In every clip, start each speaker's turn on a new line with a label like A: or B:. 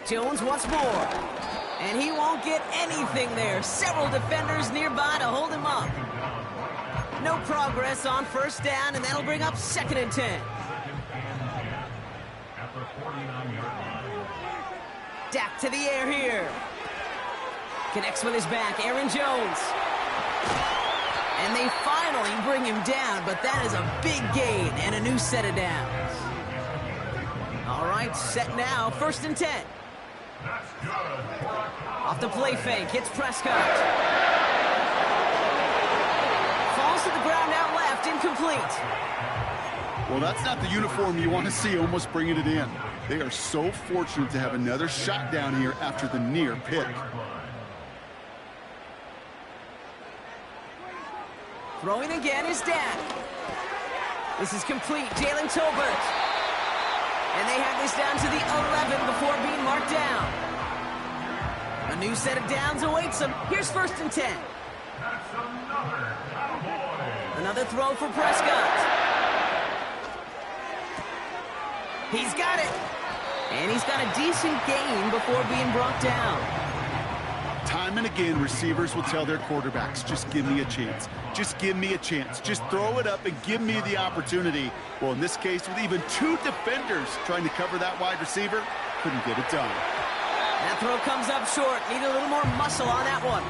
A: Jones once more. And he won't get anything there. Several defenders nearby to hold him up. No progress on first down, and that'll bring up 2nd and 10. Dak to the air here. Connects with his back, Aaron Jones. And they finally bring him down, but that is a big gain and a new set of downs. All right, set now, 1st and 10. Off the play fake, hits Prescott. Falls to the ground out left, incomplete.
B: Well, that's not the uniform you want to see almost bringing it in. They are so fortunate to have another shot down here after the near pick.
A: Throwing again is Dak. This is complete, Jalen Tolbert. And they have this down to the 11 before being marked down. A new set of downs awaits them. Here's 1st and 10. Another throw for Prescott. He's got it. And he's got a decent gain before being brought down.
B: Time and again, receivers will tell their quarterbacks, just give me a chance. Just give me a chance. Just throw it up and give me the opportunity. Well, in this case, with even 2 defenders trying to cover that wide receiver, couldn't get it done.
A: That throw comes up short. Need a little more muscle on that one.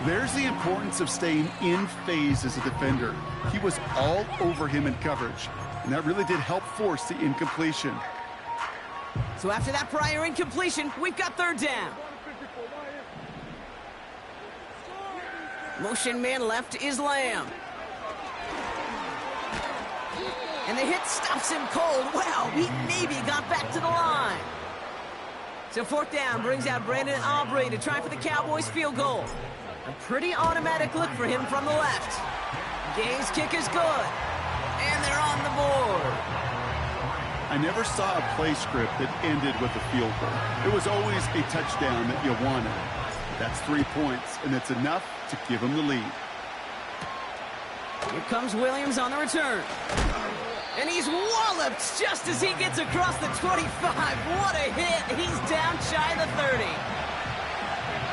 B: There's the importance of staying in phase as a defender. He was all over him in coverage, and that really did help force the incompletion.
A: So after that prior incompletion, we've got 3rd down. Motion man left is Lamb. And the hit stops him cold. Wow, he maybe got back to the line. So 4th down brings out Brandon Aubrey to try for the Cowboys field goal. A pretty automatic look for him from the left. Gay's kick is good. And they're on the board.
B: I never saw a play script that ended with a field goal. It was always a touchdown that you wanted. That's 3 points, and it's enough to give him the lead.
A: Here comes Williams on the return. And he's walloped just as he gets across the 25. What a hit. He's down shy of the 30.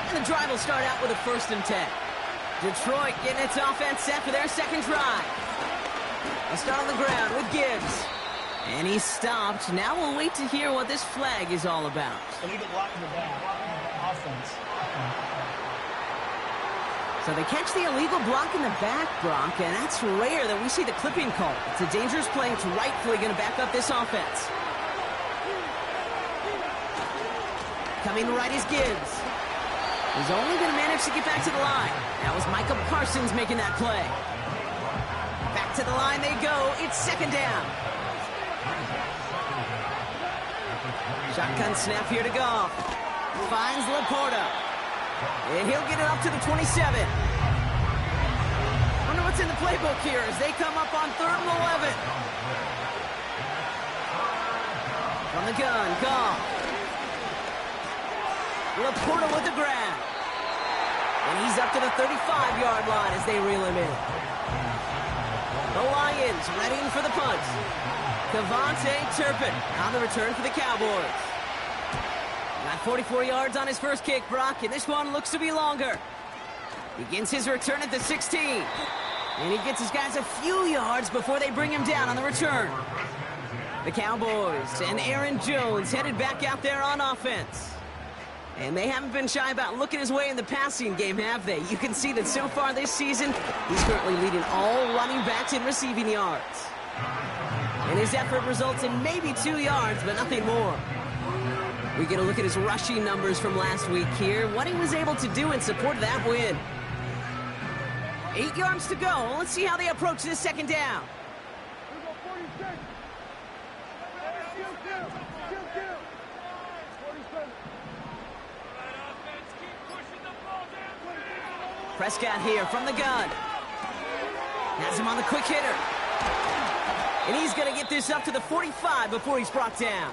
A: And the drive will start out with a 1st and 10. Detroit getting its offense set for their 2nd drive. They'll start on the ground with Gibbs. And he's stopped. Now we'll wait to hear what this flag is all about.
C: Illegal block in the back. Offense.
A: So they catch the illegal block in the back, Brock, and that's rare that we see the clipping call. It's a dangerous play. It's rightfully going to back up this offense. Coming right is Gibbs. He's only going to manage to get back to the line. That was Michael Parsons making that play. Back to the line they go. It's 2nd down. Shotgun snap here to Goff. Finds Laporta. And he'll get it up to the 27. Wonder what's in the playbook here as they come up on 3rd and 11. From the gun, Goff. Laporta with the grab. And he's up to the 35-yard line as they reel him in. The Lions readying for the punt. Devontae Turpin on the return for the Cowboys. Got 44 yards on his first kick, Brock, and this one looks to be longer. Begins his return at the 16. And he gets his guys a few yards before they bring him down on the return. The Cowboys and Aaron Jones headed back out there on offense. And they haven't been shy about looking his way in the passing game, have they? You can see that so far this season, he's currently leading all running backs in receiving yards. And his effort results in maybe 2 yards, but nothing more. We get a look at his rushing numbers from last week here, what he was able to do in support of that win. 8 yards to go. Let's see how they approach this 2nd down. Prescott here from the gun. Has him on the quick hitter. And he's going to get this up to the 45 before he's brought down.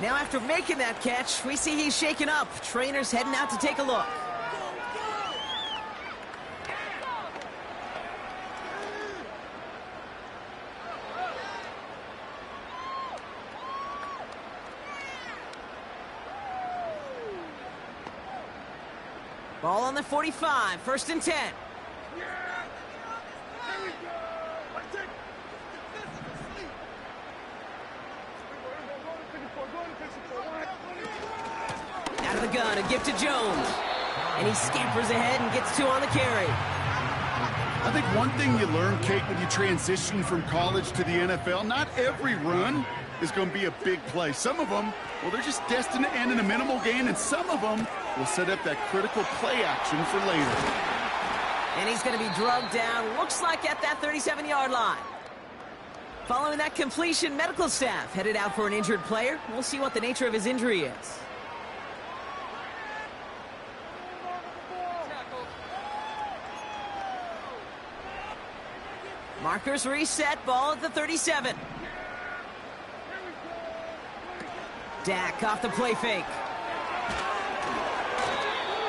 A: Now after making that catch, we see he's shaken up. Trainers heading out to take a look. Ball on the 45, 1st and 10. Out of the gun, a gift to Jones. And he scampers ahead and gets 2 on the carry.
B: I think one thing you learn, Kate, when you transition from college to the NFL, not every run is going to be a big play. Some of them, well, they're just destined to end in a minimal gain, and some of them will set up that critical play action for later.
A: And he's going to be drugged down, looks like at that 37-yard line. Following that completion, medical staff headed out for an injured player. We'll see what the nature of his injury is. Markers reset, ball at the 37. Dak off the play fake.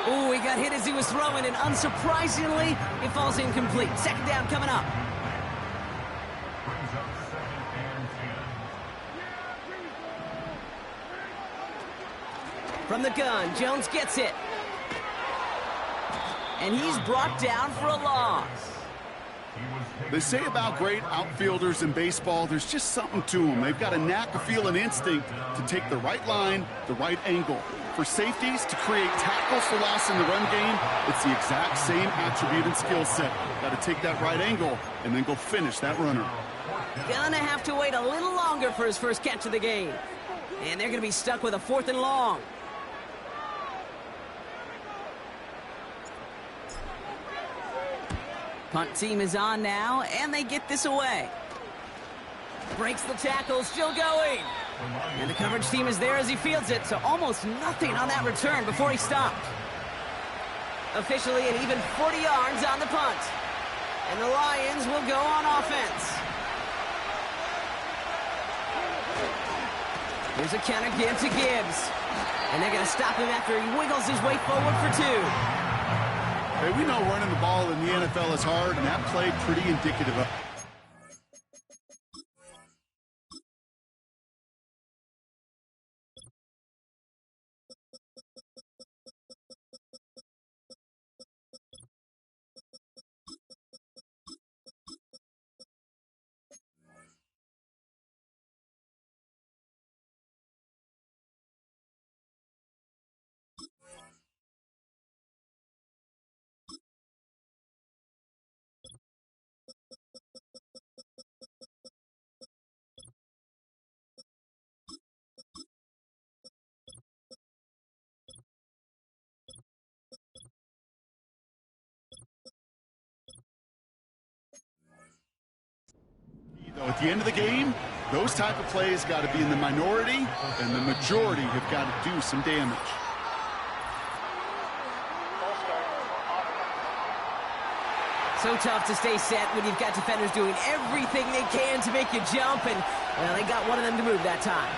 A: Ooh, he got hit as he was throwing, and unsurprisingly, it falls incomplete. 2nd down coming up. From the gun, Jones gets it. And he's brought down for a loss.
B: They say about great outfielders in baseball, there's just something to them. They've got a knack, a feel, and instinct to take the right line, the right angle. For safeties, to create tackles for loss in the run game, it's the exact same attribute and skill set. Got to take that right angle and then go finish that runner.
A: Gonna have to wait a little longer for his first catch of the game. And they're gonna be stuck with a 4th and long. Punt team is on now, and they get this away. Breaks the tackle, still going. And the coverage team is there as he fields it, so almost nothing on that return before he stopped. Officially an even 40 yards on the punt. And the Lions will go on offense. Here's a counter give to Gibbs. And they're going to stop him after he wiggles his way forward for 2.
B: Hey, we know running the ball in the NFL is hard, and that play pretty indicative of. At the end of the game, those type of plays got to be in the minority, and the majority have got to do some damage.
A: So tough to stay set when you've got defenders doing everything they can to make you jump, and, well, they got one of them to move that time.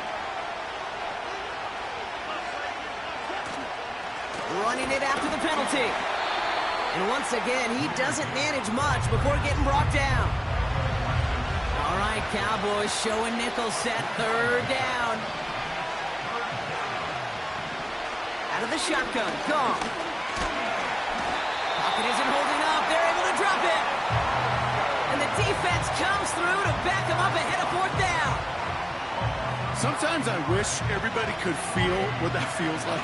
A: Running it after the penalty. And once again, he doesn't manage much before getting brought down. All right, Cowboys showing nickel set, 3rd down. Out of the shotgun, gone. Pocket isn't holding up. They're able to drop it. And the defense comes through to back them up ahead of 4th down.
B: Sometimes I wish everybody could feel what that feels like.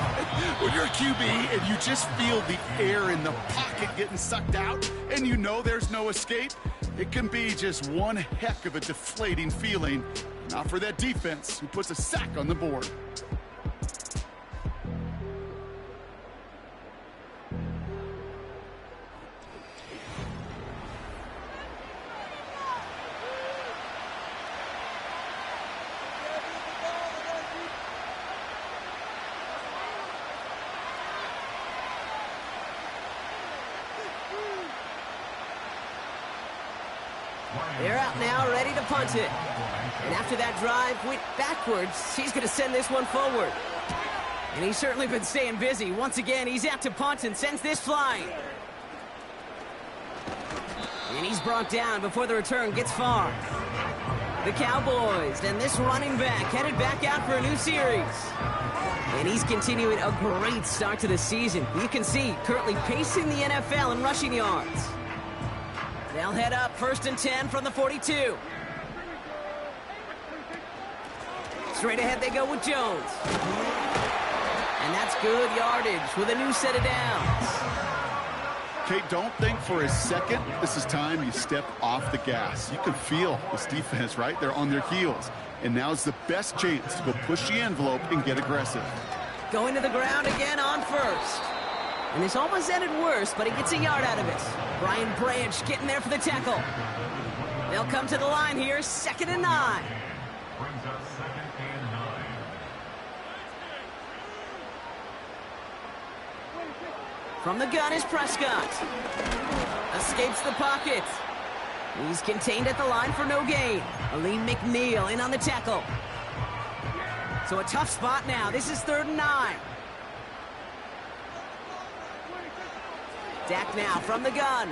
B: When you're a QB and you just feel the air in the pocket getting sucked out and you know there's no escape, it can be just one heck of a deflating feeling. Not for that defense who puts a sack on the board.
A: They're out now, ready to punt it. And after that drive went backwards, he's going to send this one forward. And he's certainly been staying busy. Once again, he's out to punt and sends this flying. And he's brought down before the return gets far. The Cowboys and this running back headed back out for a new series. And he's continuing a great start to the season. You can see, currently pacing the NFL in rushing yards. They'll head up 1st and 10 from the 42. Straight ahead they go with Jones. And that's good yardage with a new set of downs.
B: Okay, don't think for a second this is time you step off the gas. You can feel this defense, right? They're on their heels. And now's the best chance to go push the envelope and get aggressive.
A: Going to the ground again on 1st. And this almost ended worse, but he gets a yard out of it. Brian Branch getting there for the tackle. They'll come to the line here, 2nd and 9. From the gun is Prescott. Escapes the pocket. He's contained at the line for no gain. Aleem McNeil in on the tackle. So a tough spot now. This is 3rd and 9. Dak now from the gun.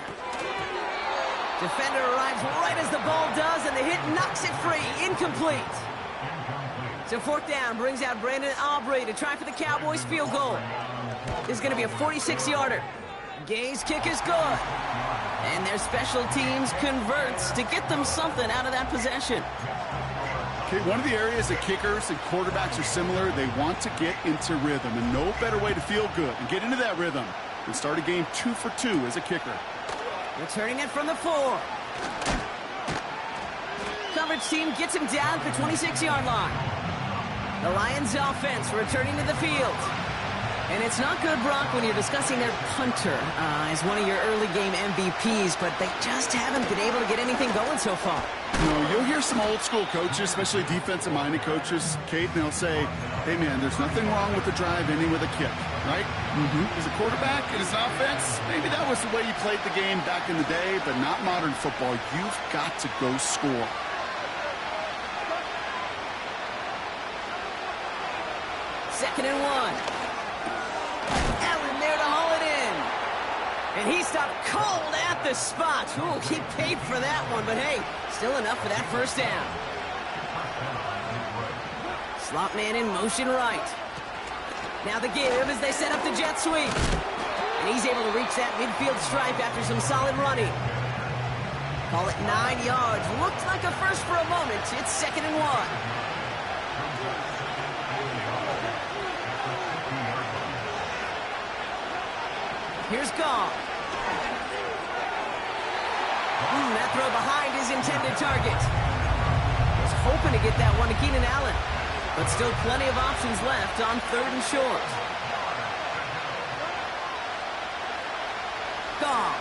A: Defender arrives right as the ball does, and the hit knocks it free. Incomplete. So 4th down brings out Brandon Aubrey to try for the Cowboys field goal. This is going to be a 46-yarder. Gay's kick is good. And their special teams converts to get them something out of that possession.
B: Okay, one of the areas that kickers and quarterbacks are similar, they want to get into rhythm. And no better way to feel good and get into that rhythm than start a game 2 for 2 as a kicker.
A: Returning it from the 4. Coverage team gets him down at the 26-yard line. The Lions offense returning to the field. And it's not good, Brock, when you're discussing their punter as one of your early game MVPs, but they just haven't been able to get anything going so far.
B: No, you'll hear some old school coaches, especially defensive-minded coaches, Kate, and they'll say, hey, man, there's nothing wrong with the drive ending with a kick, right? As a quarterback in his offense, maybe that was the way you played the game back in the day, but not modern football. You've got to go score.
A: Second and 1. Allen there to haul it in. And he stopped cold at the spot. Ooh, he paid for that one, but hey, still enough for that 1st down. Slot man in motion right. Now the give as they set up the jet sweep. And he's able to reach that midfield stripe after some solid running. Call it 9 yards. Looked like a first for a moment. It's 2nd and 1. Here's Goff. That throw behind his intended target. Was hoping to get that one to Keenan Allen. But still plenty of options left on 3rd and short. Goff.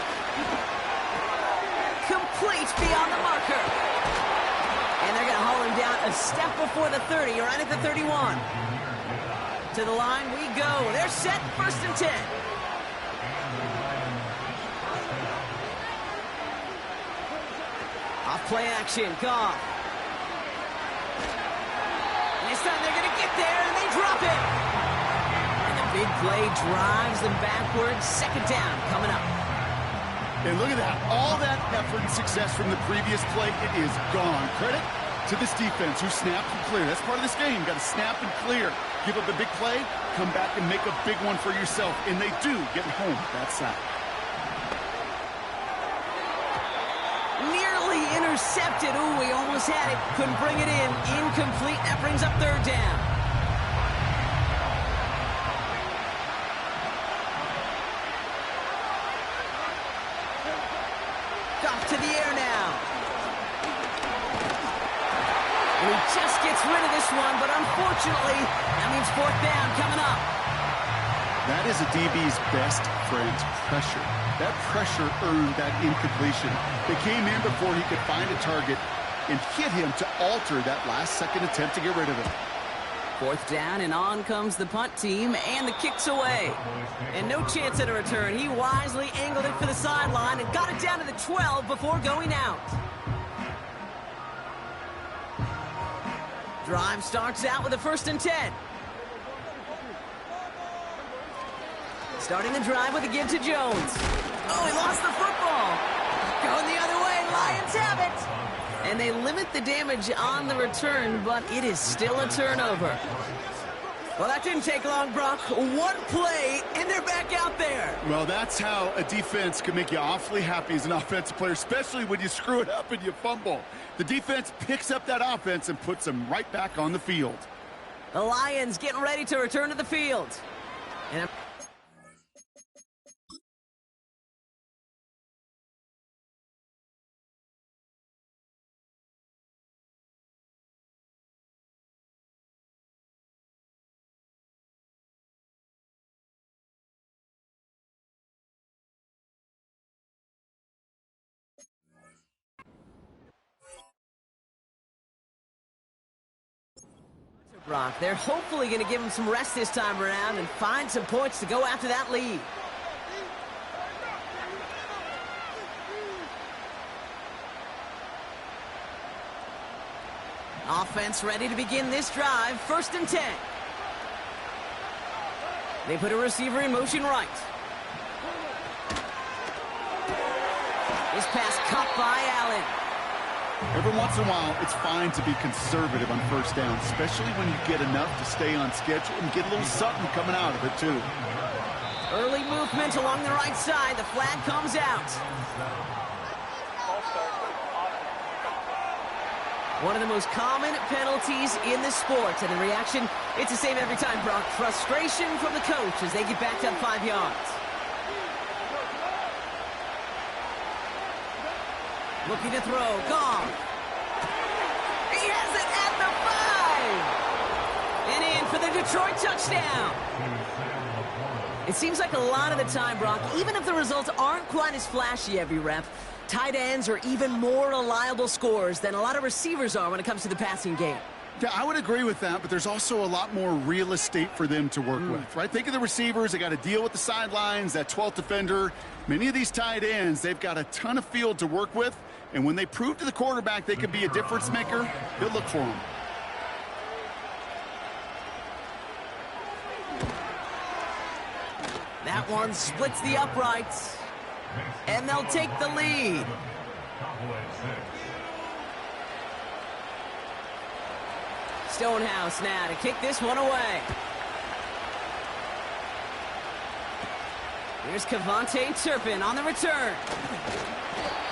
A: Complete beyond the marker. And they're going to haul him down a step before the 30, right at the 31. To the line we go. They're set, 1st and 10. Play action, Goff. And this time they're going to get there, and they drop it. And the big play drives them backwards. 2nd down coming up.
B: And look at that. All that effort and success from the previous play, it is gone. Credit to this defense who snapped and cleared. That's part of this game. Got to snap and clear. Give up a big play, come back and make a big one for yourself. And they do get home that sack.
A: Intercepted. Ooh, he almost had it. Couldn't bring it in. Incomplete. That brings up 3rd down. Goff to the air now. And he just gets rid of this one, but unfortunately, that means 4th down coming up.
B: That is a DB's best friend, pressure. That pressure earned that incompletion. They came in before he could find a target and hit him to alter that last-second attempt to get rid of him.
A: 4th down, and on comes the punt team, and the kick's away. And no chance at a return. He wisely angled it for the sideline and got it down to the 12 before going out. Drive starts out with a 1st and 10. Starting the drive with a give to Jones. Oh, he lost the football. Going the other way, Lions have it. And they limit the damage on the return, but it is still a turnover. Well, that didn't take long, Brock. One play, and they're back out there.
B: Well, that's how a defense can make you awfully happy as an offensive player, especially when you screw it up and you fumble. The defense picks up that offense and puts them right back on the field.
A: The Lions getting ready to return to the field. And Brock, they're hopefully going to give him some rest this time around and find some points to go after that lead. Offense ready to begin this drive. 1st and 10. They put a receiver in motion right. This pass caught by Allen.
B: Every once in a while, it's fine to be conservative on 1st down, especially when you get enough to stay on schedule and get a little something coming out of it, too.
A: Early movement along the right side. The flag comes out. One of the most common penalties in the sport, and the reaction, it's the same every time, Brock. Frustration from the coach as they get backed up 5 yards. Looking to throw. Gone. He has it at the 5. And in for the Detroit touchdown. It seems like a lot of the time, Brock, even if the results aren't quite as flashy every rep, tight ends are even more reliable scorers than a lot of receivers are when it comes to the passing game.
B: Yeah, I would agree with that, but there's also a lot more real estate for them to work with, right? Think of the receivers. They got to deal with the sidelines, that 12th defender. Many of these tight ends, they've got a ton of field to work with, and when they prove to the quarterback they can be a difference maker, he'll look for them.
A: That one splits the uprights, and they'll take the lead. Stonehouse now to kick this one away. Here's Cavante Turpin on the return.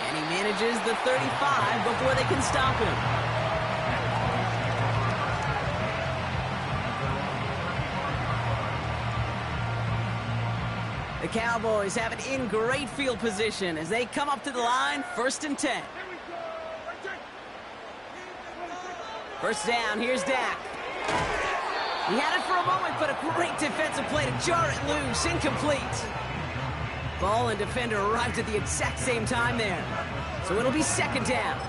A: And he manages the 35 before they can stop him. The Cowboys have it in great field position as they come up to the line, 1st and 10. 1st down, here's Dak. He had it for a moment, but a great defensive play to jar it loose, incomplete. Ball and defender arrived at the exact same time there. So it'll be 2nd down.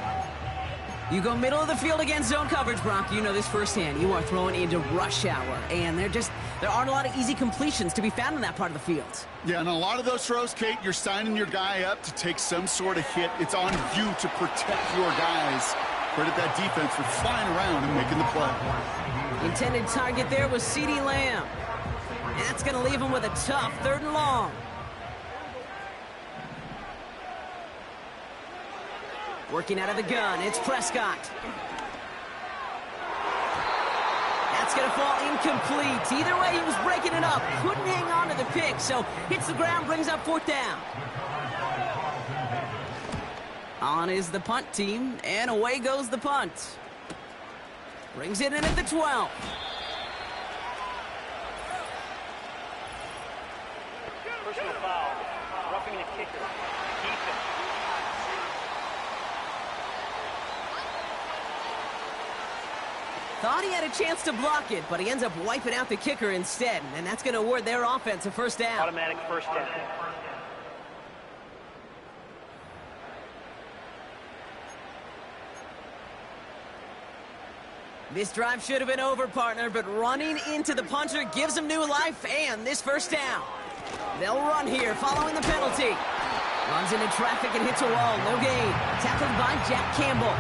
A: You go middle of the field against zone coverage, Brock. You know this firsthand. You are throwing into rush hour, and there aren't a lot of easy completions to be found in that part of the field.
B: Yeah, and a lot of those throws, Kate, you're signing your guy up to take some sort of hit. It's on you to protect your guys. Credit that defense for flying around and making the play.
A: Intended target there was CeeDee Lamb. And that's going to leave him with a tough 3rd and long. Working out of the gun, it's Prescott. That's going to fall incomplete. Either way, he was breaking it up. Couldn't hang on to the pick, so hits the ground, brings up 4th down. On is the punt team, and away goes the punt. Brings it in at the 12.
C: Personal foul. Roughing the kicker. Defense.
A: Thought he had a chance to block it, but he ends up wiping out the kicker instead, and that's going to award their offense a 1st down.
C: Automatic 1st down.
A: This drive should have been over, partner, but running into the punter gives him new life and this 1st down. They'll run here following the penalty. Runs into traffic and hits a wall. No gain. Tackled by Jack Campbell.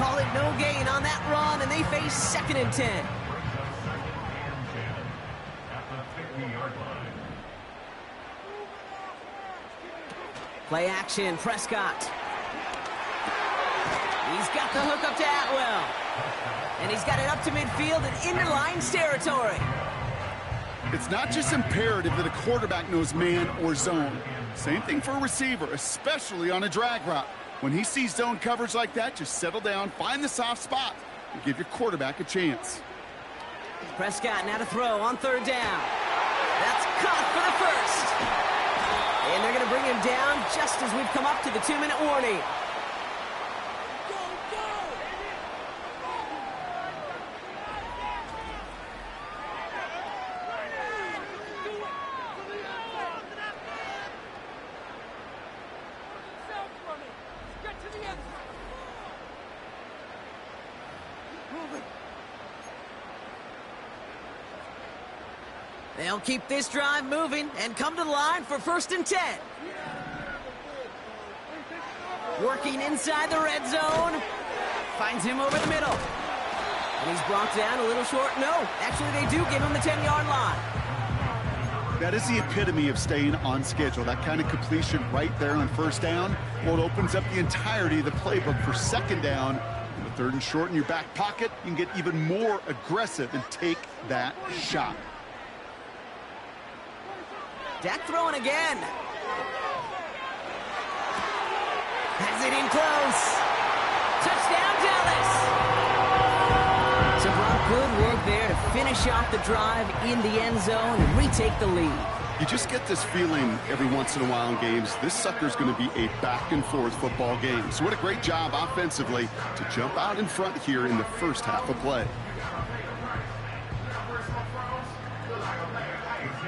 A: Call it no gain on that run, and they face 2nd and 10. Play action, Prescott. He's got the hook up to Atwell. And he's got it up to midfield and into Lions territory.
B: It's not just imperative that a quarterback knows man or zone. Same thing for a receiver, especially on a drag route. When he sees zone coverage like that, just settle down, find the soft spot, and give your quarterback a chance.
A: Prescott now to throw on third down. That's caught for the first. And they're going to bring him down just as we've come up to the 2-minute warning. They'll keep this drive moving and come to the line for 1st and 10. Working inside the red zone. Finds him over the middle. And he's brought down a little short. No, actually they do give him the 10-yard line.
B: That is the epitome of staying on schedule. That kind of completion right there on 1st down. Well, it opens up the entirety of the playbook for 2nd down. And the 3rd and short in your back pocket, you can get even more aggressive and take that shot.
A: Dak throwing again. Has it in close. Touchdown, Dallas. So Brock, good work there to finish off the drive in the end zone and retake the lead.
B: You just get this feeling every once in a while in games. This sucker's going to be a back-and-forth football game. So what a great job offensively to jump out in front here in the first half of play.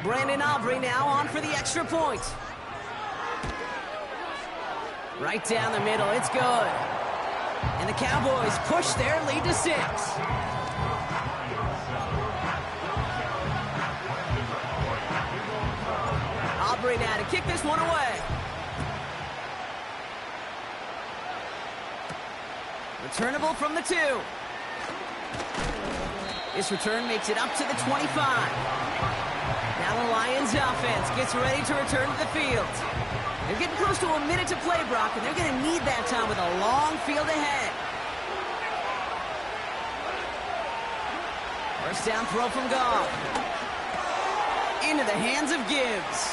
A: Brandon Aubrey now on for the extra point. Right down the middle, it's good. And the Cowboys push their lead to 6. Aubrey now to kick this one away. Returnable from the 2. This return makes it up to the 25. Now the Lions offense gets ready to return to the field. They're getting close to a minute to play, Brock, and they're going to need that time with a long field ahead. First down throw from Goff. Into the hands of Gibbs.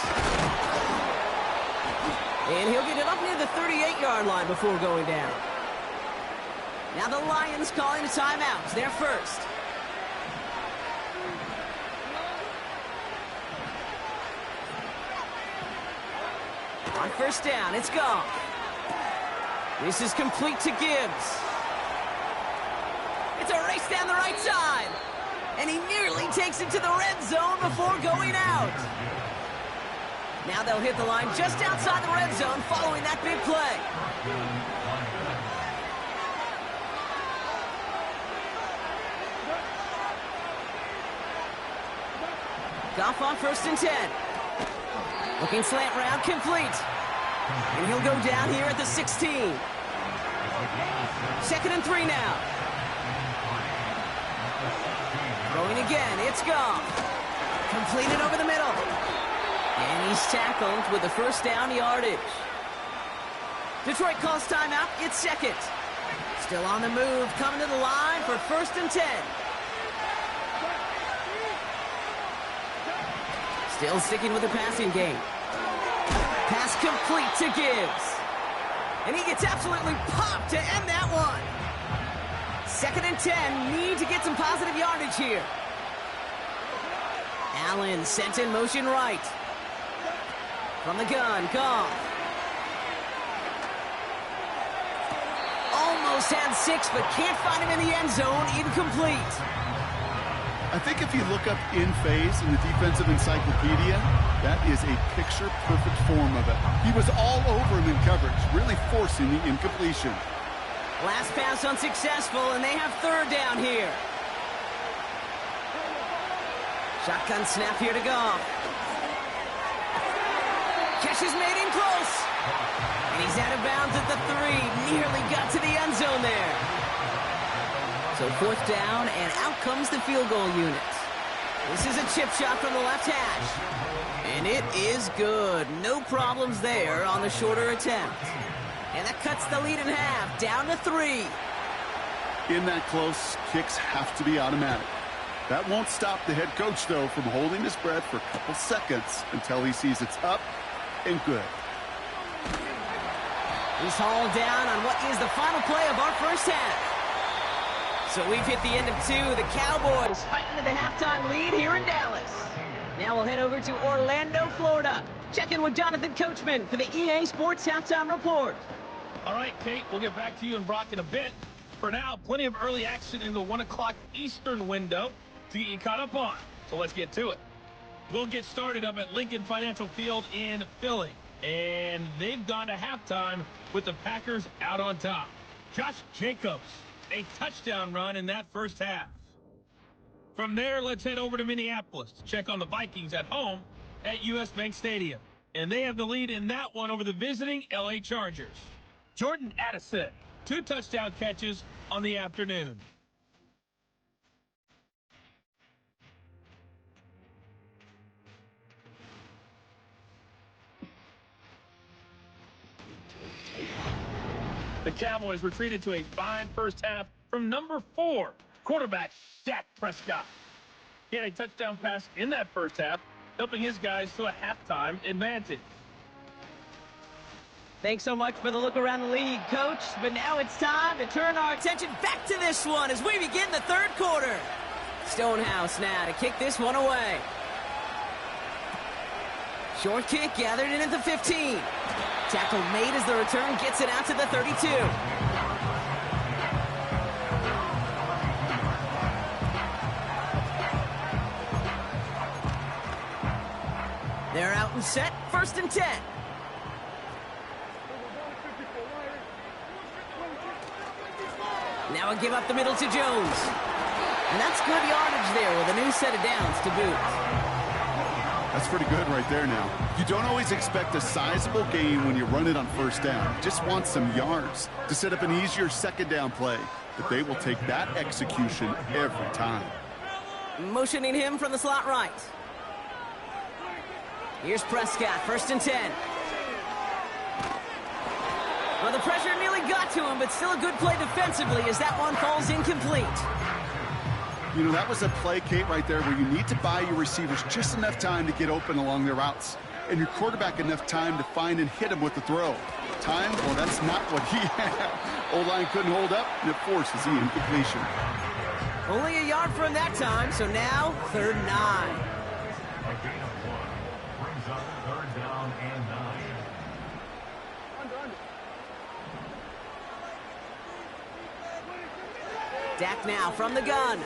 A: And he'll get it up near the 38-yard line before going down. Now the Lions calling a timeout. It's their first. On first down, it's Goff. This is complete to Gibbs. It's a race down the right side. And he nearly takes it to the red zone before going out. Now they'll hit the line just outside the red zone following that big play. Goff on 1st and 10. Looking slant route, complete. And he'll go down here at the 16. 2nd and 3 now. Throwing again, it's Goff. Completed over the middle. And he's tackled with the first down yardage. Detroit calls timeout, it's 2nd. Still on the move, coming to the line for 1st and 10. Still sticking with the passing game. Pass complete to Gibbs. And he gets absolutely popped to end that one. 2nd and 10. Need to get some positive yardage here. Allen sent in motion right. From the gun, Goff. Almost had 6, but can't find him in the end zone. Incomplete.
B: I think if you look up in phase in the defensive encyclopedia, that is a picture-perfect form of it. He was all over him in coverage, really forcing the incompletion.
A: Last pass unsuccessful, and they have 3rd down here. Shotgun snap here to Goff. Catch is made in close. And he's out of bounds at the 3. Nearly got to the end zone there. So 4th down, and out comes the field goal unit. This is a chip shot from the left hash. And it is good. No problems there on the shorter attempt. And that cuts the lead in half, down to 3.
B: In that close, kicks have to be automatic. That won't stop the head coach, though, from holding his breath for a couple seconds until he sees it's up and good.
A: He's hauled down on what is the final play of our first half. So we've hit the end of two. The Cowboys fighting to the halftime lead here in Dallas. Now we'll head over to Orlando, Florida. Check in with Jonathan Coachman for the EA Sports Halftime Report.
D: All right, Kate, we'll get back to you and Brock in a bit. For now, plenty of early action in the 1 o'clock Eastern window to get you caught up on. So let's get to it. We'll get started up at Lincoln Financial Field in Philly. And they've gone to halftime with the Packers out on top. Josh Jacobs, a touchdown run in that first half. From there, let's head over to Minneapolis to check on the Vikings at home at US Bank Stadium. And they have the lead in that one over the visiting LA Chargers. Jordan Addison, 2 touchdown catches on the afternoon. The Cowboys retreated to a fine first half from number 4, quarterback Dak Prescott. He had a touchdown pass in that first half, helping his guys to a halftime advantage.
A: Thanks so much for the look around the league, Coach. But now it's time to turn our attention back to this one as we begin the third quarter. Stonehouse now to kick this one away. Short kick gathered in at the 15. Tackle made as the return gets it out to the 32. They're out and set, 1st and 10. Now a give up the middle to Jones. And that's good yardage there with a new set of downs to boot.
B: That's pretty good right there now. You don't always expect a sizable gain when you run it on 1st down. You just want some yards to set up an easier 2nd down play. But they will take that execution every time.
A: Motioning him from the slot right. Here's Prescott, 1st and 10. Well, the pressure nearly got to him, but still a good play defensively as that one falls incomplete.
B: You know, that was a play, Kate, right there where you need to buy your receivers just enough time to get open along their routes. And your quarterback enough time to find and hit him with the throw. Time? Well, that's not what he had. O-line couldn't hold up, and it forces the incompletion.
A: Only a yard from that time, so now 3rd and 9. Dak now from the gun.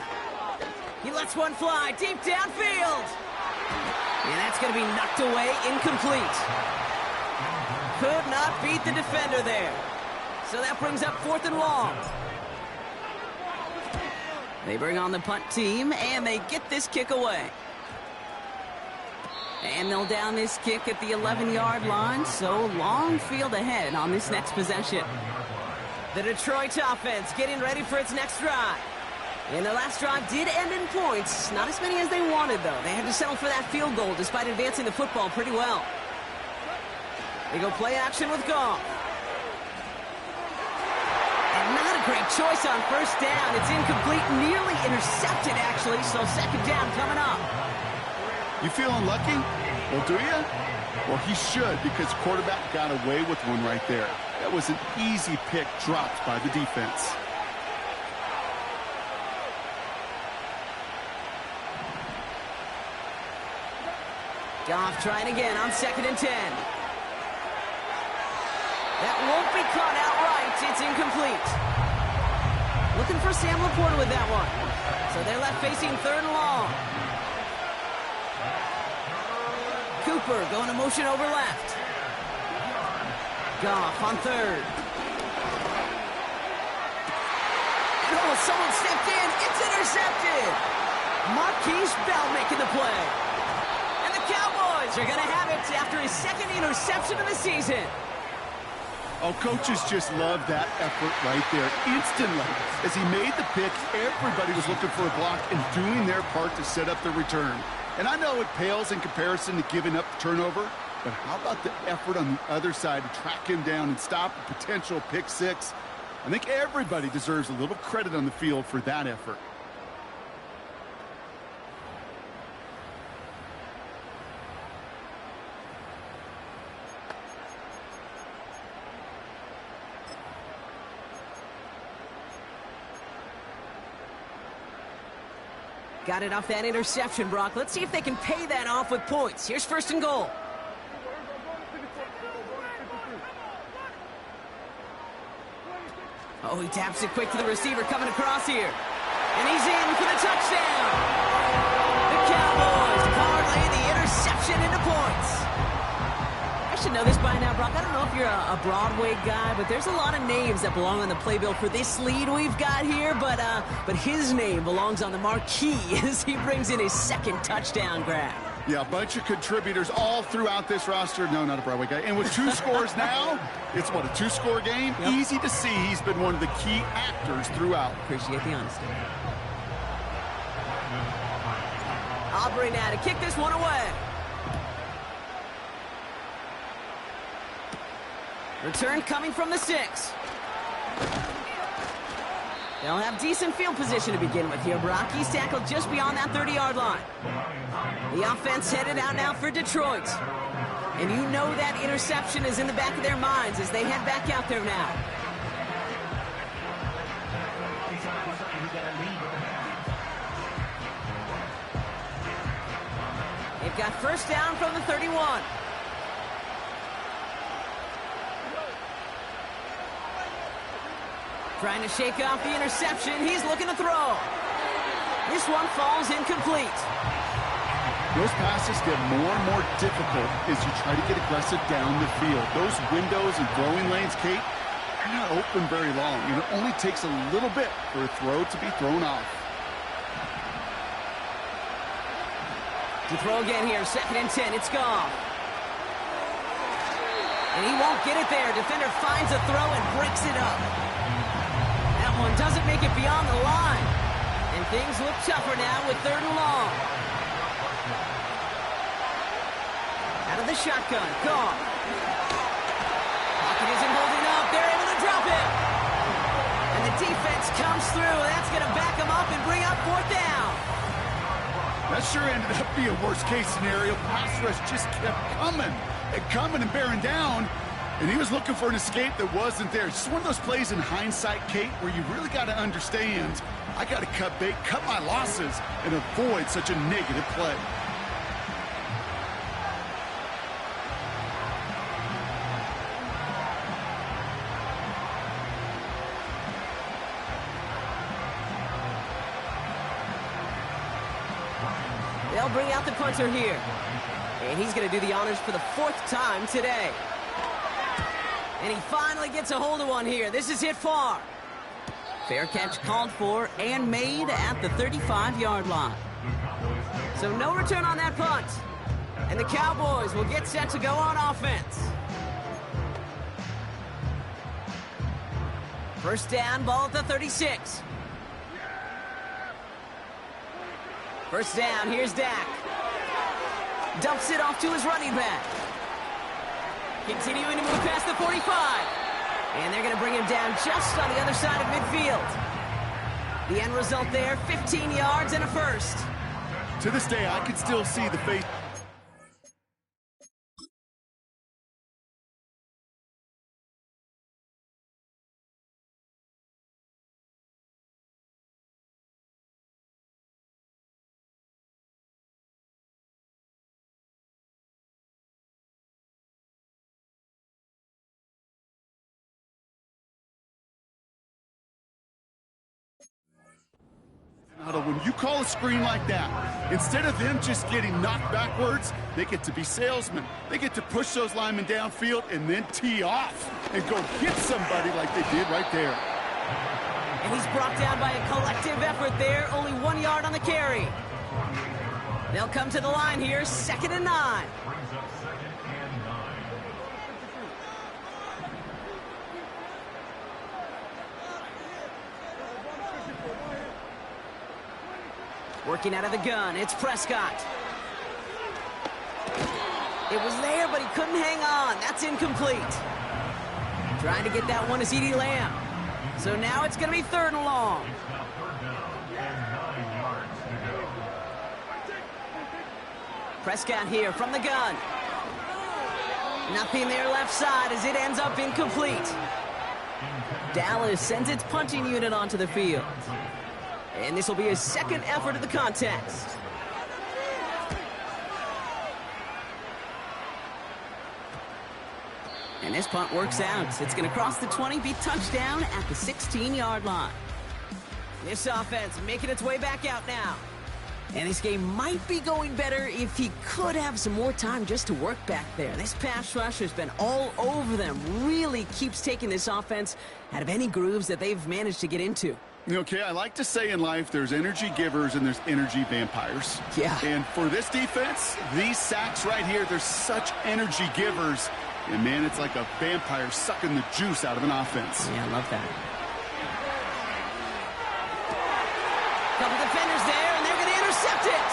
A: He lets one fly deep downfield. And that's going to be knocked away, incomplete. Could not beat the defender there. So that brings up 4th and long. They bring on the punt team, and they get this kick away. And they'll down this kick at the 11-yard line, so long field ahead on this next possession. The Detroit offense getting ready for its next drive. And their last drive did end in points. Not as many as they wanted, though. They had to settle for that field goal despite advancing the football pretty well. They go play action with Goff. And not a great choice on 1st down. It's incomplete, nearly intercepted, actually, so 2nd down coming up.
B: You feeling lucky? Well, do you? Well, he should, because quarterback got away with one right there. That was an easy pick dropped by the defense.
A: Goff trying again on 2nd and 10. That won't be caught outright. It's incomplete. Looking for Sam Laporta with that one. So they're left facing 3rd and long. Cooper going to motion over left. Goff on 3rd. Oh, someone stepped in. It's intercepted. Marquise Bell making the play. And the Cowboys are going to have it after his 2nd interception of the season.
B: Oh, coaches just love that effort right there. Instantly, as he made the pick, everybody was looking for a block and doing their part to set up the return. And I know it pales in comparison to giving up the turnover, but how about the effort on the other side to track him down and stop a potential pick 6? I think everybody deserves a little credit on the field for that effort.
A: Got it off that interception, Brock. Let's see if they can pay that off with points. Here's first and goal. Oh, he taps it quick to the receiver coming across here. And he's in for the touchdown. The Cowboys parlay the interception into points. I should know this by now, Brock. I don't know if you're a Broadway guy, but there's a lot of names that belong on the playbill for this lead we've got here. But his name belongs on the marquee as he brings in his second touchdown grab.
B: Yeah, a bunch of contributors all throughout this roster. No, not a Broadway guy. And with 2 scores now, it's what, a 2-score game? Yep. Easy to see he's been one of the key actors throughout.
A: Appreciate the honesty. Aubrey now to kick this one away. Return coming from the 6. They'll have decent field position to begin with here. Brock, he's tackled just beyond that 30-yard line. The offense headed out now for Detroit. And you know that interception is in the back of their minds as they head back out there now. They've got first down from the 31. Trying to shake off the interception. He's looking to throw. This one falls incomplete.
B: Those passes get more and more difficult as you try to get aggressive down the field. Those windows and throwing lanes, Kate, they're not open very long. And it only takes a little bit for a throw to be thrown off.
A: To throw again here, 2nd and 10. It's gone. And he won't get it there. Defender finds a throw and breaks it up. That one doesn't make it beyond the line. And things look tougher now with 3rd and long. Out of the shotgun, gone. Pocket isn't holding up. They're able to drop it. And the defense comes through. That's going to back them up and bring up 4th down.
B: That sure ended up being a worst-case scenario. Pass rush just kept coming and bearing down. And he was looking for an escape that wasn't there. It's just one of those plays in hindsight, Kate, where you really got to understand, I got to cut bait, cut my losses, and avoid such a negative play.
A: They'll bring out the punter here. And he's going to do the honors for the 4th time today. And he finally gets a hold of one here. This is hit far. Fair catch called for and made at the 35-yard line. So no return on that punt. And the Cowboys will get set to go on offense. First down, ball at the 36. First down, here's Dak. Dumps it off to his running back. Continuing to move past the 45. And they're going to bring him down just on the other side of midfield. The end result there, 15 yards and a first.
B: To this day, I can still see the face. When you call a screen like that, instead of them just getting knocked backwards, they get to be salesmen. They get to push those linemen downfield and then tee off and go get somebody like they did right there.
A: And he's brought down by a collective effort there. Only 1 yard on the carry. They'll come to the line here, 2nd and 9. Working out of the gun, it's Prescott. It was there, but he couldn't hang on. That's incomplete. Trying to get that one to CeeDee Lamb. So now it's going to be 3rd and long. Prescott here from the gun. Nothing there left side as it ends up incomplete. Dallas sends its punting unit onto the field. And this will be his 2nd effort of the contest. And this punt works out. It's going to cross the 20, be touchdown at the 16-yard line. This offense making its way back out now. And this game might be going better if he could have some more time just to work back there. This pass rush has been all over them. Really keeps taking this offense out of any grooves that they've managed to get into.
B: Okay, I like to say in life there's energy givers and there's energy vampires.
A: Yeah.
B: And for this defense, these sacks right here, they're such energy givers. And, man, it's like a vampire sucking the juice out of an offense.
A: Yeah, I love that. Couple defenders there, and they're going to intercept it.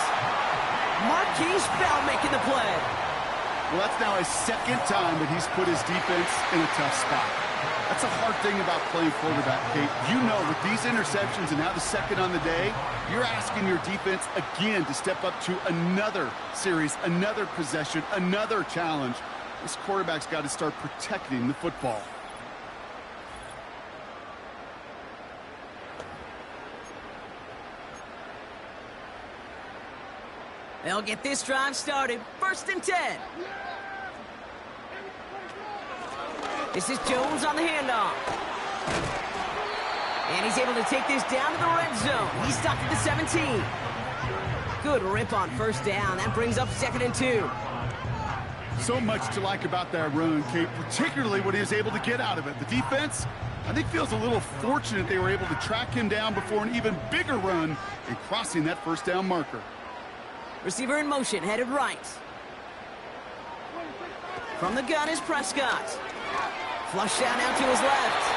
A: Marquise Bell making the play.
B: Well, that's now his 2nd time that he's put his defense in a tough spot. That's a hard thing about playing quarterback, Kate. You know, with these interceptions and now the 2nd on the day, you're asking your defense again to step up to another series, another possession, another challenge. This quarterback's got to start protecting the football.
A: They'll get this drive started. 1st and 10. This is Jones on the handoff. And he's able to take this down to the red zone. He's stopped at the 17. Good rip on 1st down. That brings up 2nd and 2.
B: So much to like about that run, Kate, particularly what he was able to get out of it. The defense, I think, feels a little fortunate they were able to track him down before an even bigger run and crossing that 1st down marker.
A: Receiver in motion, headed right. From the gun is Prescott. Flushed out now to his left.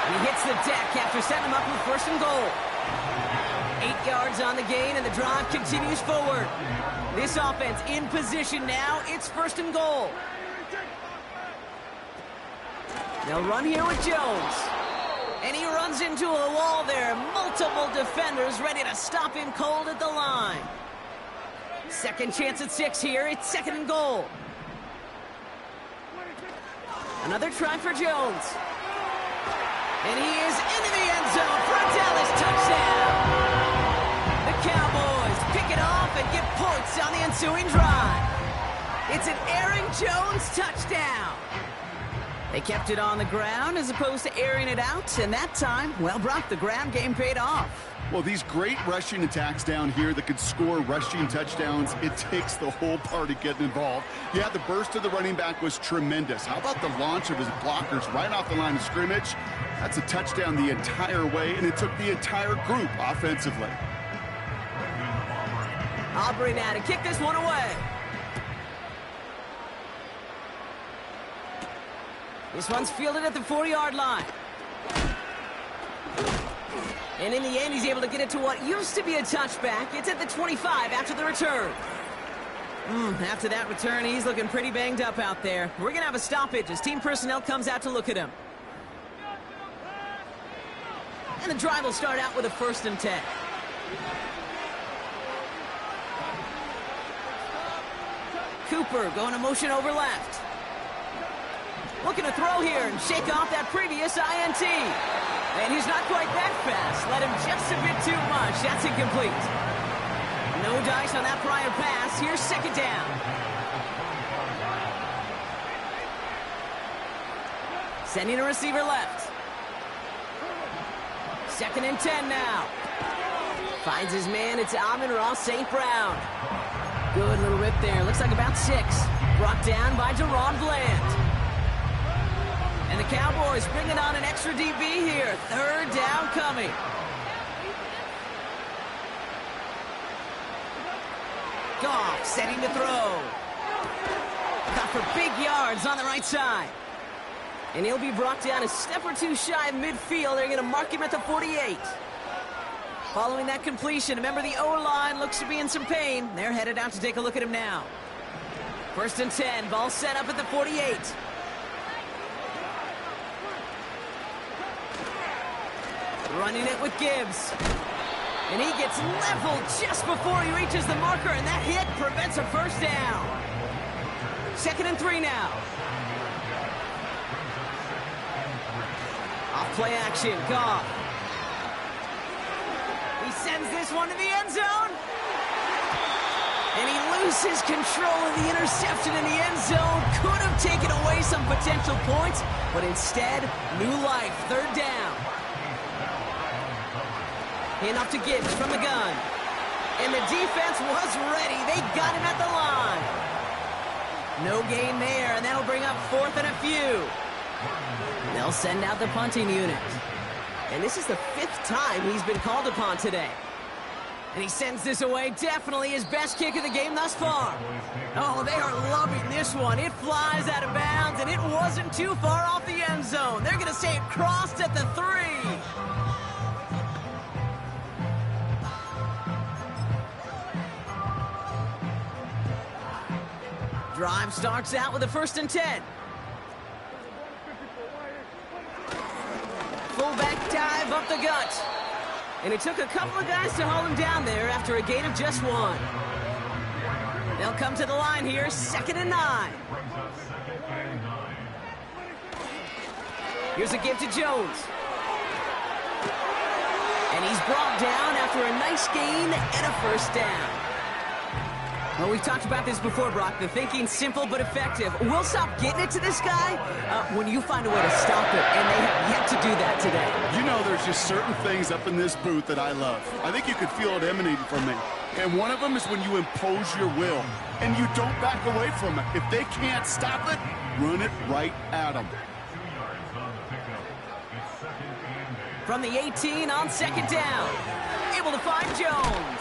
A: And he hits the deck after setting him up with 1st and goal. 8 yards on the gain, and the drive continues forward. This offense in position now. It's 1st and goal. They'll run here with Jones. And he runs into a wall there. Multiple defenders ready to stop him cold at the line. 2nd chance at 6 here. It's 2nd and goal. Another try for Jones. And he is into the end zone for a Dallas touchdown. The Cowboys pick it off and get points on the ensuing drive. It's an Aaron Jones touchdown. They kept it on the ground as opposed to airing it out, and that time, well, Brock, the ground game paid off.
B: Well, these great rushing attacks down here that could score rushing touchdowns, it takes the whole party getting involved. Yeah, the burst of the running back was tremendous. How about the launch of his blockers right off the line of scrimmage? That's a touchdown the entire way, and it took the entire group offensively.
A: Aubrey now to kick this one away. This one's fielded at the 4-yard line. And in the end, he's able to get it to what used to be a touchback. It's at the 25 after the return. After that return, he's looking pretty banged up out there. We're going to have a stoppage as team personnel comes out to look at him. And the drive will start out with a 1st and 10. Cooper going to motion over left. Looking to throw here and shake off that previous INT. And he's not quite that fast. Let him just a bit too much. That's incomplete. No dice on that prior pass. Here's 2nd down. Sending a receiver left. 2nd and 10 now. Finds his man. It's Amon-Ra St. Brown. Good little rip there. Looks like about 6. Brought down by Jerron Bland. And the Cowboys bringing on an extra DB here. 3rd down coming. Goff setting to throw. Got for big yards on the right side. And he'll be brought down a step or 2 shy of midfield. They're going to mark him at the 48. Following that completion, remember the O-line looks to be in some pain. They're headed out to take a look at him now. 1st and 10, ball set up at the 48. Running it with Gibbs. And he gets leveled just before he reaches the marker, and that hit prevents a first down. 2nd and 3 now. Off play action, Goff. He sends this one to the end zone. And he loses control of the interception in the end zone. Could have taken away some potential points, but instead, new life, 3rd down. Hand off to Gibbs from the gun. And the defense was ready. They got him at the line. No gain there, and that'll bring up 4th and a few. They'll send out the punting unit. And this is the 5th time he's been called upon today. And he sends this away. Definitely his best kick of the game thus far. Oh, they are loving this one. It flies out of bounds, and it wasn't too far off the end zone. They're going to say it crossed at the 3. Drive starts out with a 1st and 10. Fullback dive up the gut. And it took a couple of guys to hold him down there after a gain of just 1. They'll come to the line here, 2nd and 9. Here's a give to Jones. And he's brought down after a nice gain and a first down. Well, we've talked about this before, Brock. The thinking's simple but effective. We'll stop getting it to this guy when you find a way to stop it, and they have yet to do that today.
B: You know, there's just certain things up in this booth that I love. I think you could feel it emanating from me. And one of them is when you impose your will, and you don't back away from it. If they can't stop it, run it right at them.
A: From the 18 on 2nd down. Able to find Jones.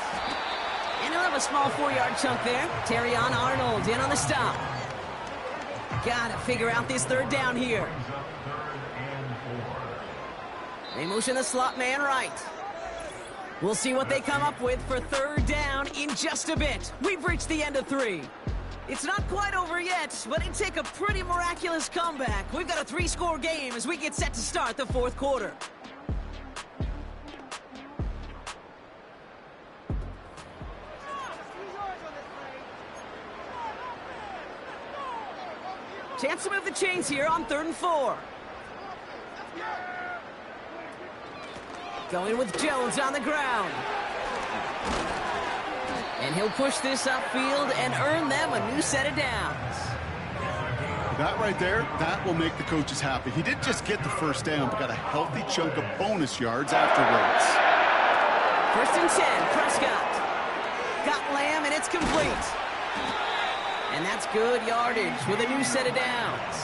A: And he'll have a small 4-yard chunk there. Terrion Arnold in on the stop. Gotta figure out this 3rd down here. They motion the slot man right. We'll see what they come up with for 3rd down in just a bit. We've reached the end of 3. It's not quite over yet, but it'd take a pretty miraculous comeback. We've got a 3-score game as we get set to start the 4th quarter. Chance to move the chains here on 3rd and 4. Going with Jones on the ground. And he'll push this upfield and earn them a new set of downs.
B: That right there, that will make the coaches happy. He didn't just get the first down, but got a healthy chunk of bonus yards afterwards.
A: 1st and 10, Prescott. Got Lamb, and it's complete. And that's good yardage with a new set of downs.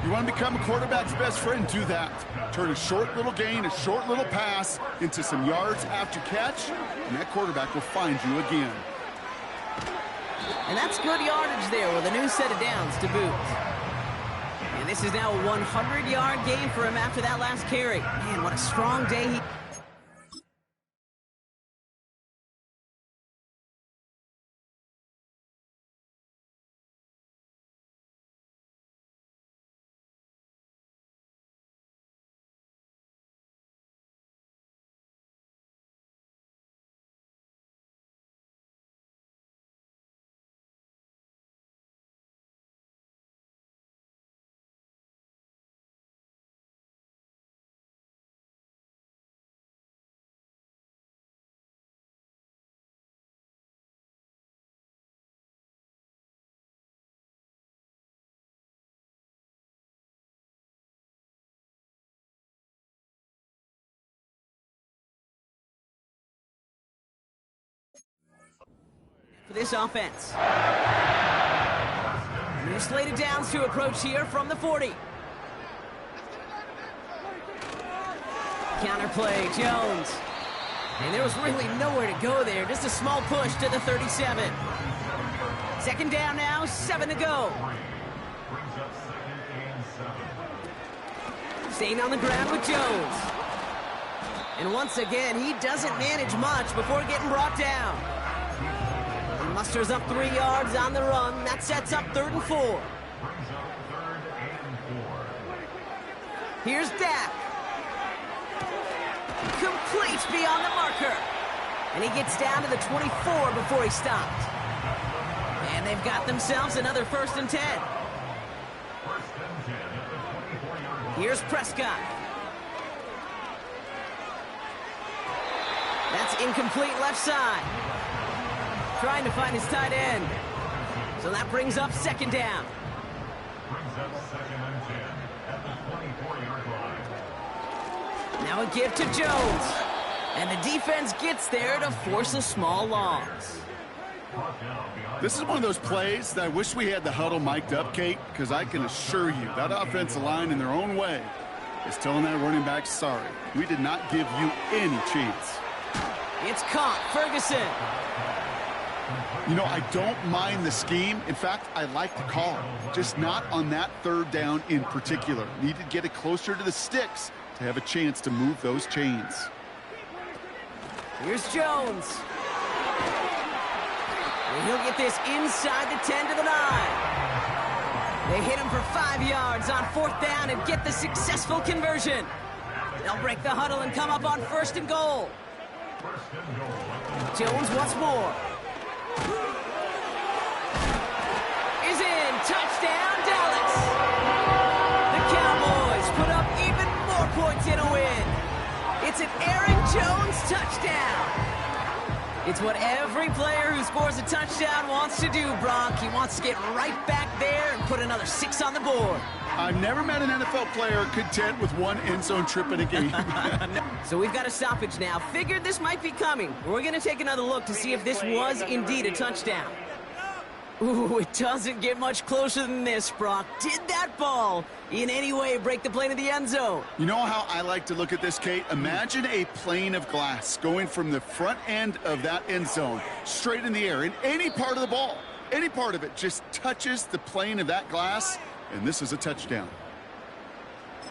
B: You want to become a quarterback's best friend? Do that. Turn a short little gain, a short little pass into some yards after catch, and that quarterback will find you again.
A: And that's good yardage there with a new set of downs to boot. And this is now a 100-yard game for him after that last carry. Man, what a strong day he... for this offense. New slated downs to approach here from the 40. Counterplay, Jones. And there was really nowhere to go there. Just a small push to the 37. 2nd down now, 7 to go. Staying on the ground with Jones. And once again, he doesn't manage much before getting brought down. He musters up 3 yards on the run. That sets up 3rd and 4. Here's Dak. Complete beyond the marker. And he gets down to the 24 before he stopped. And they've got themselves another 1st and 10. Here's Prescott. That's incomplete left side. Trying to find his tight end. So that brings up 2nd down. Now a give to Jones. And the defense gets there to force a small loss.
B: This is one of those plays that I wish we had the huddle mic'd up, Kate, because I can assure you that offensive line in their own way is telling that running back, sorry, we did not give you any chance.
A: It's caught. Ferguson.
B: You know, I don't mind the scheme. In fact, I like the call. Just not on that 3rd down in particular. Need to get it closer to the sticks to have a chance to move those chains.
A: Here's Jones. And he'll get this inside the 10 to the 9. They hit him for 5 yards on 4th down and get the successful conversion. They'll break the huddle and come up on 1st and goal. Jones once more. Is in. Touchdown, Dallas. The Cowboys put up even more points in a win. It's an Aaron Jones touchdown. It's what every player who scores a touchdown wants to do, Brock. He wants to get right back there and put another 6 on the board.
B: I've never met an NFL player content with one end zone trip in a game.
A: So we've got a stoppage now. Figured this might be coming. We're going to take another look to see if this was indeed a touchdown. Ooh, it doesn't get much closer than this, Brock. Did that ball in any way break the plane of the end zone?
B: You know how I like to look at this, Kate? Imagine a plane of glass going from the front end of that end zone straight in the air, and any part of the ball, any part of it just touches the plane of that glass, and this is a touchdown.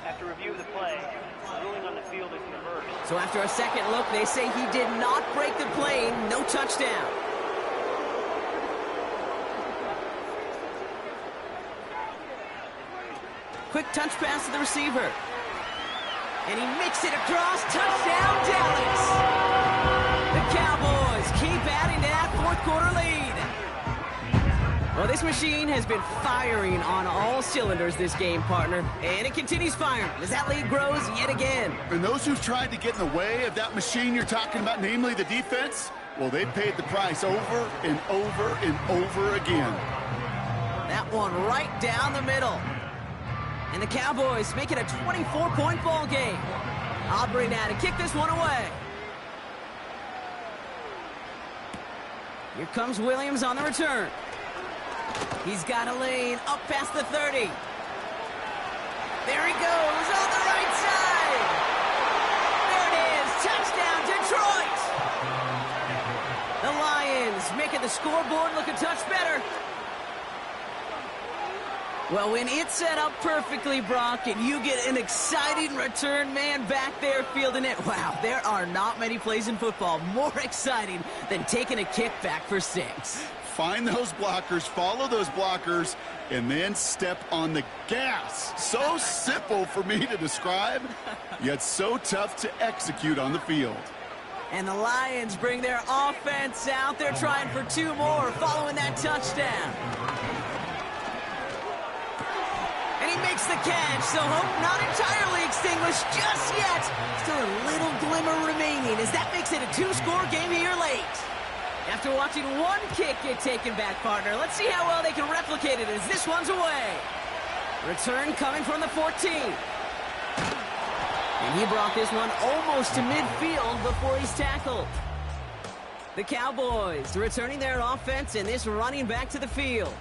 C: After review of the play, the ruling on the field is reversed.
A: So after a second look, they say he did not break the plane. No touchdown. Quick touch pass to the receiver. And he makes it across. Touchdown, Dallas. The Cowboys keep adding to that 4th quarter lead. Well, this machine has been firing on all cylinders this game, partner. And it continues firing as that lead grows yet again.
B: And those who've tried to get in the way of that machine you're talking about, namely the defense, well, they paid the price over and over and over again.
A: That one right down the middle. And the Cowboys make it a 24-point ball game. Aubrey now to kick this one away. Here comes Williams on the return. He's got a lane up past the 30. There he goes on the right side. There it is. Touchdown, Detroit. The Lions making the scoreboard look a touch better. Well, when it's set up perfectly, Brock, and you get an exciting return man back there fielding it, wow, there are not many plays in football more exciting than taking a kick back for 6.
B: Find those blockers, follow those blockers, and then step on the gas. So simple for me to describe, yet so tough to execute on the field.
A: And the Lions bring their offense out. They're trying for 2 more following that touchdown. And he makes the catch, so hope not entirely extinguished just yet. Still a little glimmer remaining as that makes it a 2-score game here late. After watching one kick get taken back, partner, let's see how well they can replicate it as this one's away. Return coming from the 14. And he brought this one almost to midfield before he's tackled. The Cowboys returning their offense and this running back to the field.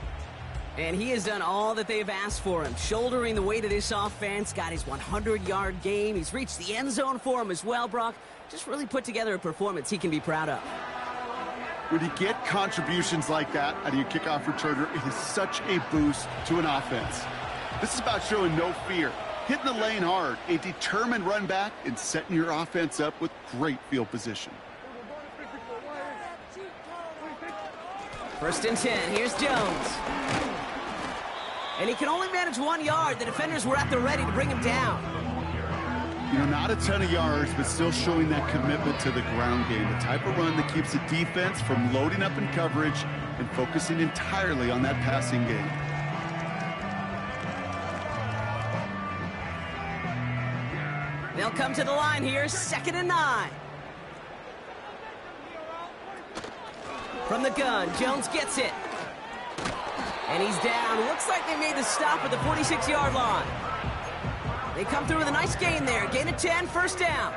A: And he has done all that they've asked for him, shouldering the weight of this offense, got his 100-yard game. He's reached the end zone for him as well, Brock. Just really put together a performance he can be proud of.
B: When you get contributions like that out of your kickoff returner, it is such a boost to an offense. This is about showing no fear, hitting the lane hard, a determined run back, and setting your offense up with great field position.
A: 1st and 10, here's Jones. And he can only manage 1 yard. The defenders were at the ready to bring him down.
B: You know, not a ton of yards, but still showing that commitment to the ground game. The type of run that keeps the defense from loading up in coverage and focusing entirely on that passing game.
A: They'll come to the line here, 2nd and 9. From the gun, Jones gets it. And he's down. Looks like they made the stop at the 46-yard line. They come through with a nice gain there. Gain of 10, 1st down.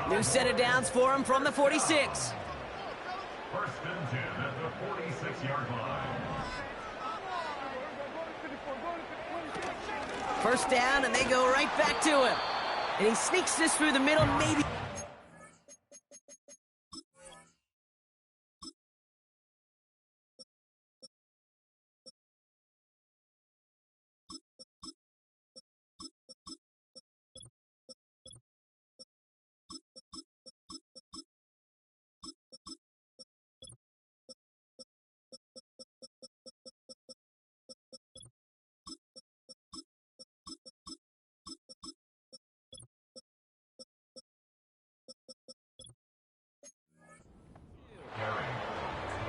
A: New set of downs for him from the 46.
E: 1st and 10 at the 46-yard line.
A: 1st down, and they go right back to him. And he sneaks this through the middle, maybe.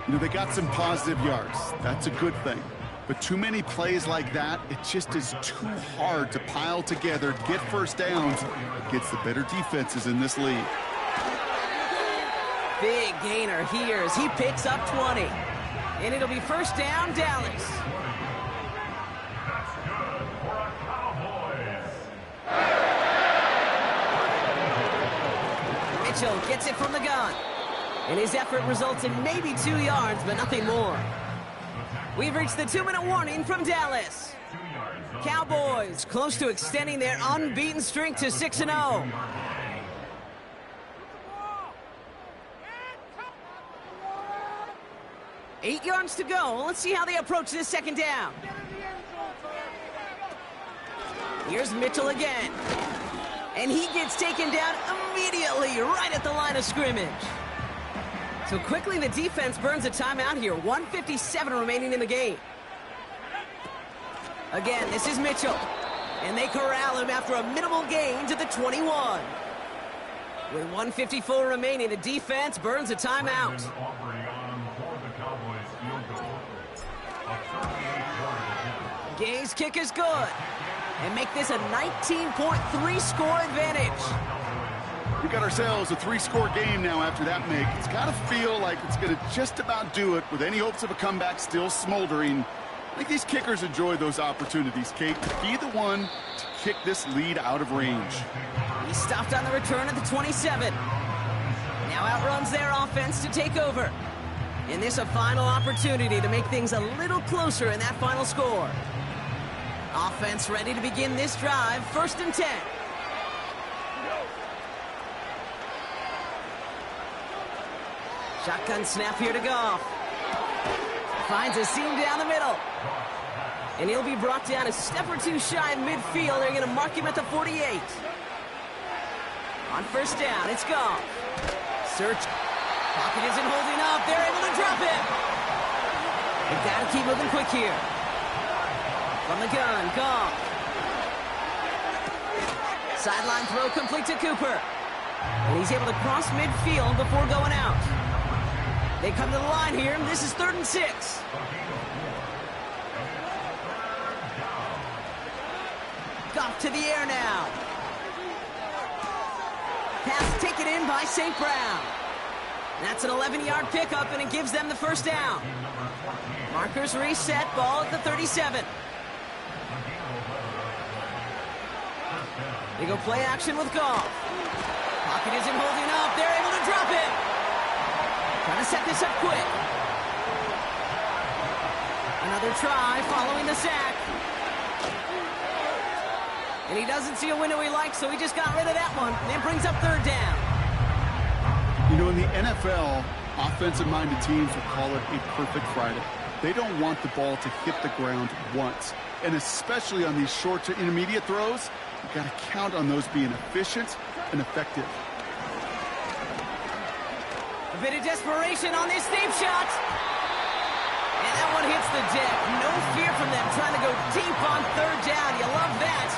B: You know, they got some positive yards. That's a good thing. But too many plays like that, it just is too hard to pile together, get 1st downs against the better defenses in this league.
A: Big gainer here as he picks up 20. And it'll be 1st down, Dallas.
E: That's good for a Cowboys.
A: Mitchell gets it from the gun. And his effort results in maybe 2 yards, but nothing more. We've reached the 2-minute warning from Dallas. Cowboys close to extending their unbeaten streak to 6-0. 8 yards to go. Let's see how they approach this 2nd down. Here's Mitchell again. And he gets taken down immediately right at the line of scrimmage. So quickly the defense burns a timeout here. 1:57 remaining in the game. Again, this is Mitchell. And they corral him after a minimal gain to the 21. With 1:54 remaining, the defense burns a timeout. Gay's kick is good. And make this a 19.3 score advantage.
B: We got ourselves a 3-score game now after that make. It's got to feel like it's going to just about do it with any hopes of a comeback still smoldering. I think these kickers enjoy those opportunities, Kate, to be the one to kick this lead out of range.
A: He stopped on the return at the 27. Now outruns their offense to take over. And this a final opportunity to make things a little closer in that final score. Offense ready to begin this drive, 1st and 10. Shotgun snap here to Goff. Finds a seam down the middle. And he'll be brought down a step or 2 shy of midfield. They're going to mark him at the 48. On 1st down, it's Goff. Search. Pocket isn't holding up. They're able to drop it. They've got to keep moving quick here. From the gun, Goff. Sideline throw complete to Cooper. And he's able to cross midfield before going out. They come to the line here, and this is 3rd and 6. Goff to the air now. Pass taken in by St. Brown. That's an 11-yard pickup, and it gives them the 1st down. Markers reset, ball at the 37. They go play action with Goff. Pocket isn't holding up. They're able to drop it. Trying to set this up quick. Another try following the sack. And he doesn't see a window he likes, so he just got rid of that one. And it brings up 3rd down.
B: You know, in the NFL, offensive-minded teams will call it a perfect Friday. They don't want the ball to hit the ground once. And especially on these short to intermediate throws, you've got to count on those being efficient and effective.
A: A bit of desperation on this deep shot. And that one hits the deck. No fear from them trying to go deep on 3rd down. You love that.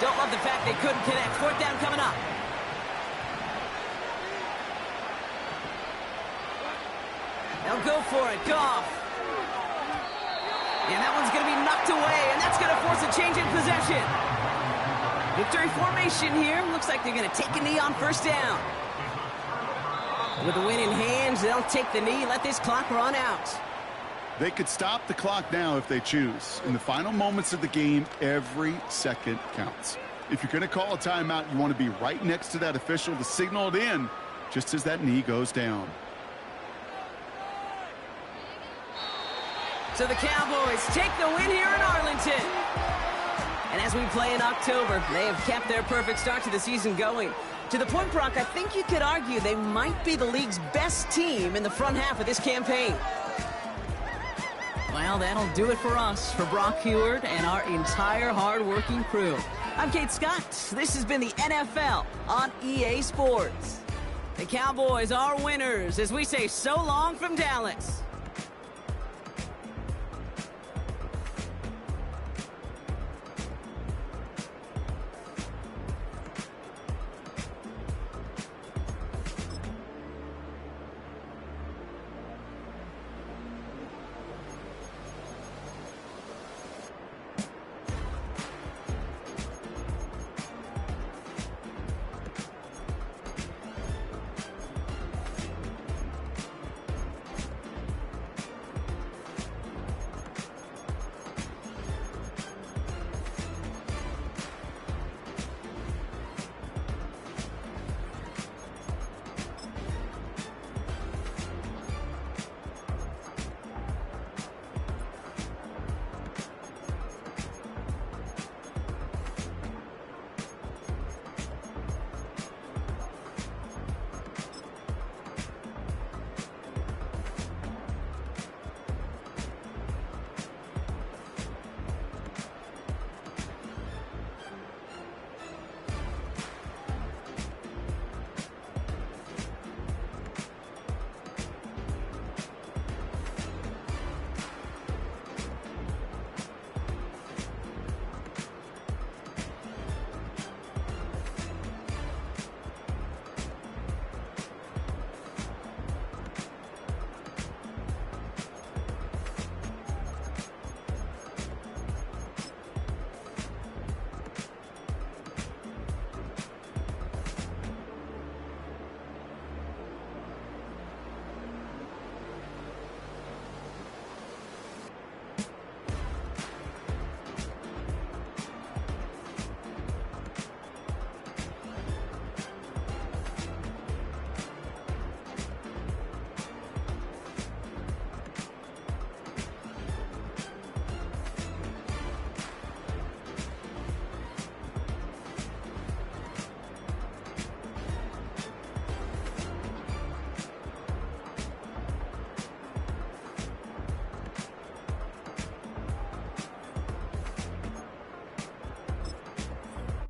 A: Don't love the fact they couldn't connect. 4th down coming up. They'll go for it. Goff. And that one's going to be knocked away, and that's going to force a change in possession. Victory formation here. Looks like they're going to take a knee on first down. With the win in hand, they'll take the knee, let this clock run out.
B: They could stop the clock now if they choose. In the final moments of the game, every second counts. If you're going to call a timeout, you want to be right next to that official to signal it in just as that knee goes down.
A: So the Cowboys take the win here in Arlington. And as we play in October, they have kept their perfect start to the season going. To the point, Brock, I think you could argue they might be the league's best team in the front half of this campaign. Well, that'll do it for us, for Brock Heward and our entire hard-working crew. I'm Kate Scott. This has been the NFL on EA Sports. The Cowboys are winners as we say so long from Dallas.